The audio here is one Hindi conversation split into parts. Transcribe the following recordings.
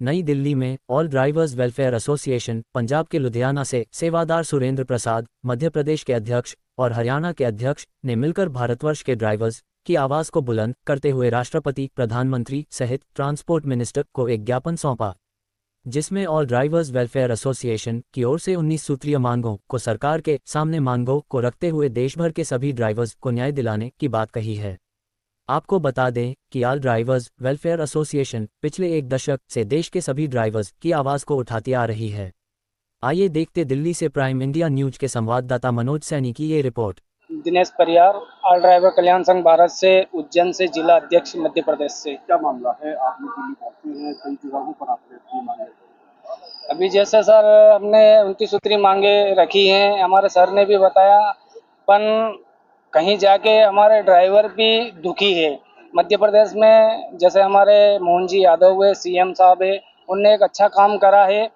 नई दिल्ली में all drivers welfare association Punjab के लुधियाना से सेवादार सुरेंद्र प्रसाद, मध्य प्रदेश के अध्यक्ष और हरियाणा के अध्यक्ष ने मिलकर भारतवर्ष के ड्राइवर्स की आवाज को बुलंद करते हुए राष्ट्रपति, प्रधानमंत्री सहित ट्रांसपोर्ट मिनिस्टर को एक ज्ञापन सौंपा, जिसमें ऑल ड्राइवर्स वेलफेयर एसोसिएशन की ओर से 19 सूत्रीय मांगों को सरकार के सामने मांगों को रखते हुए देश भर के सभी ड्राइवर्स को न्याय दिलाने की बात कही है। आपको बता दें कि ऑल ड्राइवर्स वेलफेयर एसोसिएशन पिछले एक दशक से देश के सभी ड्राइवर्स की आवाज को उठाती आ रही है। आइए देखते दिल्ली से प्राइम इंडिया न्यूज के संवाददाता मनोज सैनी की ये report. Dinesh Pariyar, all driver कल्याण संघ भारत से, उज्जैन से, जिला अध्यक्ष मध्य प्रदेश से। क्या मामला है? आप दिल्ली पहुंचे हैं, कई जगहों पर आपने अपनी मांगे। अभी जैसे सर हमने 29 सूत्री मांगे रखी हैं, हमारे सर ने भी बताया, पर कहीं जाके हमारे ड्राइवर भी दुखी है। मध्य प्रदेश में जैसे हमारे मोहन जी यादव हुए, सीएम साहब है, उनने एक अच्छा काम करा है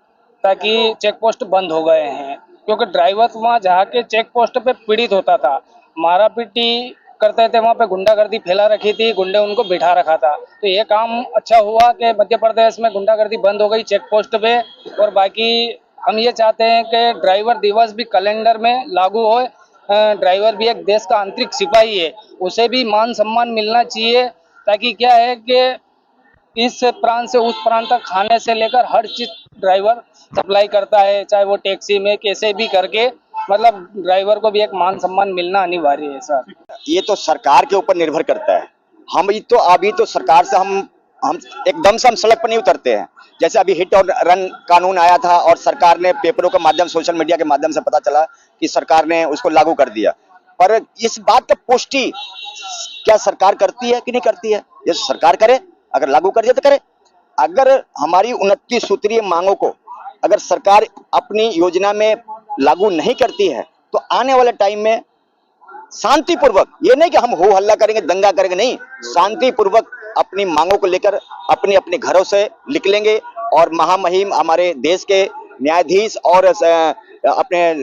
ताकि चेक पोस्ट बंद हो गए हैं, क्योंकि ड्राइवर वहाँ जाके चेक पोस्ट पे पीड़ित होता था, मारा पीटी करते थे, वहाँ पे गुंडागर्दी फैला रखी थी, गुंडे उनको बिठा रखा था। तो ये काम अच्छा हुआ कि मध्य प्रदेश में गुंडागर्दी बंद हो गई चेक पोस्ट पे। और बाकी हम ये चाहते हैं कि ड्राइवर दिवस भी कैलेंडर में लागू हो। ड्राइवर भी एक देश का आंतरिक सिपाही है, उसे भी मान सम्मान मिलना चाहिए, ताकि क्या है कि इस प्रांत से उस प्रांत तक खाने से लेकर हर चीज ड्राइवर सप्लाई करता है, चाहे वो टैक्सी में कैसे भी करके, मतलब ड्राइवर को भी एक मान सम्मान मिलना अनिवार्य है सर। ये तो सरकार के ऊपर निर्भर करता है। हम तो अभी तो सरकार से हम एकदम से हम सड़क पर नहीं उतरते हैं। जैसे अभी हिट और रन कानून आया था और सरकार ने पेपरों के माध्यम, सोशल मीडिया के माध्यम से पता चला कि सरकार ने उसको लागू कर दिया, पर इस बात का पुष्टि क्या सरकार करती है कि नहीं करती है? ये सरकार करे, अगर लागू कर दिया तो करे। अगर हमारी 29 सूत्रीय मांगों को अगर सरकार अपनी योजना में लागू नहीं करती है तो आने वाले टाइम में शांतिपूर्वक, ये नहीं कि हम हो हल्ला करेंगे, दंगा करेंगे, नहीं, शांतिपूर्वक अपनी मांगों को लेकर अपने अपने घरों से निकलेंगे और महामहिम हमारे देश के न्यायाधीश और अपने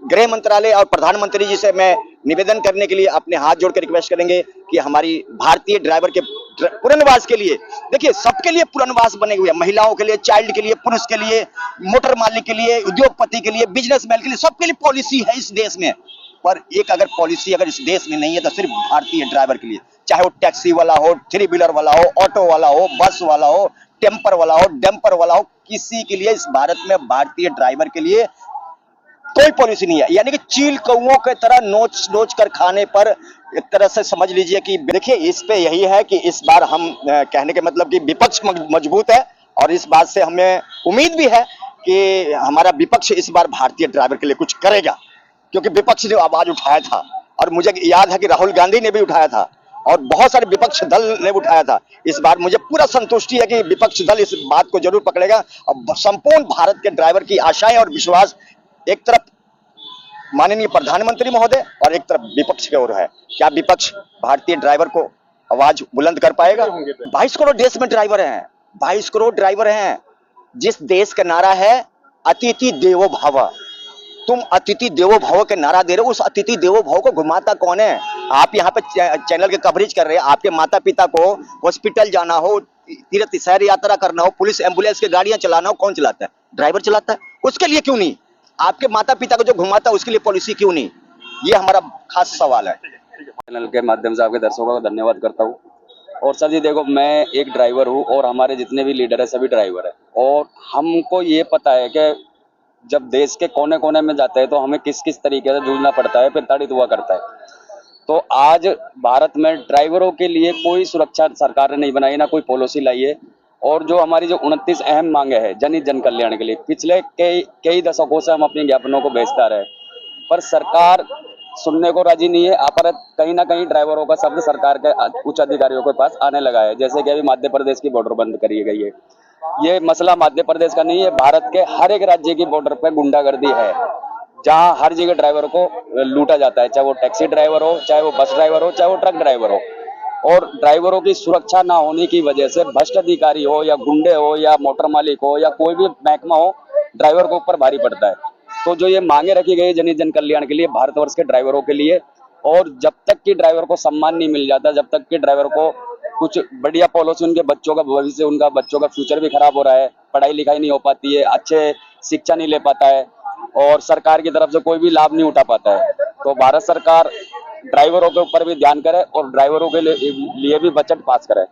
गृह मंत्रालय और प्रधानमंत्री जी से मैं निवेदन करने के लिए अपने हाथ जोड़कर रिक्वेस्ट करेंगे कि हमारी भारतीय ड्राइवर के पुनर्वास के लिए, देखिए सबके लिए पुनर्वास बने हुए हैं, महिलाओं के लिए, चाइल्ड के लिए, पुरुष के लिए, मोटर मालिक के लिए, उद्योगपति के लिए, बिजनेसमैन के लिए, सबके लिए पॉलिसी है इस देश में। पर एक अगर पॉलिसी अगर इस देश में नहीं है तो सिर्फ भारतीय ड्राइवर के लिए, चाहे वो टैक्सी वाला हो, थ्री व्हीलर वाला हो, ऑटो वाला हो, बस वाला हो, टेम्पर वाला हो, डंपर वाला हो, किसी के लिए इस भारत में भारतीय ड्राइवर के लिए कोई पॉलिसी नहीं है। यानी कि चील कौओं के तरह नोच नोच कर खाने पर एक तरह से समझ लीजिए कि देखिए इस पे यही है कि इस बार हम कहने के मतलब कि विपक्ष मजबूत है और इस बात से हमें उम्मीद भी है कि हमारा विपक्ष इस बार भारतीय ड्राइवर के लिए कुछ करेगा, क्योंकि विपक्ष ने आवाज उठाया था और मुझे याद है कि राहुल गांधी ने भी उठाया था और बहुत सारे विपक्ष दल ने उठाया था। इस बार मुझे पूरा संतुष्टि है कि विपक्ष दल इस बात को जरूर पकड़ेगा और संपूर्ण भारत के ड्राइवर की आशाएं और विश्वास एक तरफ माननीय प्रधानमंत्री महोदय और एक तरफ विपक्ष की ओर है। क्या विपक्ष भारतीय ड्राइवर को आवाज बुलंद कर पाएगा? 22 करोड़ देश में ड्राइवर हैं, 22 करोड़ ड्राइवर हैं। जिस देश का नारा है अतिथि देवो भव, तुम अतिथि देवो भव के नारा दे रहे हो, उस अतिथि देवो भव को घुमाता कौन है? आप यहाँ पे चैनल के कवरेज कर रहे हैं, आपके माता पिता को हॉस्पिटल जाना हो, तीर्थ शहर यात्रा करना हो, पुलिस एम्बुलेंस की गाड़ियां चलाना हो, कौन चलाता है? ड्राइवर चलाता है। उसके लिए क्यों नहीं? आपके माता पिता को जो घुमाता है उसके लिए पॉलिसी क्यों नहीं? ये हमारा खास सवाल है। चैनल के माध्यम से आपके दर्शकों का धन्यवाद करता हूँ। और सर जी देखो, मैं एक ड्राइवर हूँ और हमारे जितने भी लीडर है सभी ड्राइवर है, और हमको ये पता है कि जब देश के कोने कोने में जाते हैं तो हमें किस किस तरीके से जूझना पड़ता है, प्रताड़ित हुआ करता है। तो आज भारत में ड्राइवरों के लिए कोई सुरक्षा सरकार ने नहीं बनाई, ना कोई पॉलिसी लाई है। और जो हमारी जो 29 अहम मांगे हैं जनहित जन कल्याण के लिए, पिछले कई दशकों से हम अपने ज्ञापनों को भेजता रहे, पर सरकार सुनने को राजी नहीं है। पर कहीं ना कहीं ड्राइवरों का शब्द सरकार के उच्च अधिकारियों के पास आने लगा है। जैसे कि अभी मध्य प्रदेश की बॉर्डर बंद करी गई है। ये मसला मध्य प्रदेश का नहीं है, भारत के हर एक राज्य की बॉर्डर पे गुंडागर्दी है, जहां हर जगह ड्राइवर को लूटा जाता है, चाहे वो टैक्सी ड्राइवर हो, चाहे वो बस ड्राइवर हो, चाहे वो ट्रक ड्राइवर हो। और ड्राइवरों की सुरक्षा ना होने की वजह से भ्रष्ट अधिकारी हो या गुंडे हो या मोटर मालिक हो या कोई भी महकमा हो, ड्राइवर के ऊपर भारी पड़ता है। तो जो ये मांगे रखी गई जनहित जन कल्याण के लिए भारतवर्ष के ड्राइवरों के लिए, और जब तक कि ड्राइवर को सम्मान नहीं मिल जाता, जब तक कि ड्राइवर को कुछ बढ़िया पॉलिसी उनके बच्चों का भविष्य, उनका बच्चों का फ्यूचर भी खराब हो रहा है, पढ़ाई लिखाई नहीं हो पाती है, अच्छे शिक्षा नहीं ले पाता है और सरकार की तरफ से कोई भी लाभ नहीं उठा पाता है। तो भारत सरकार ड्राइवरों के ऊपर भी ध्यान करे और ड्राइवरों के लिए भी बजट पास करे।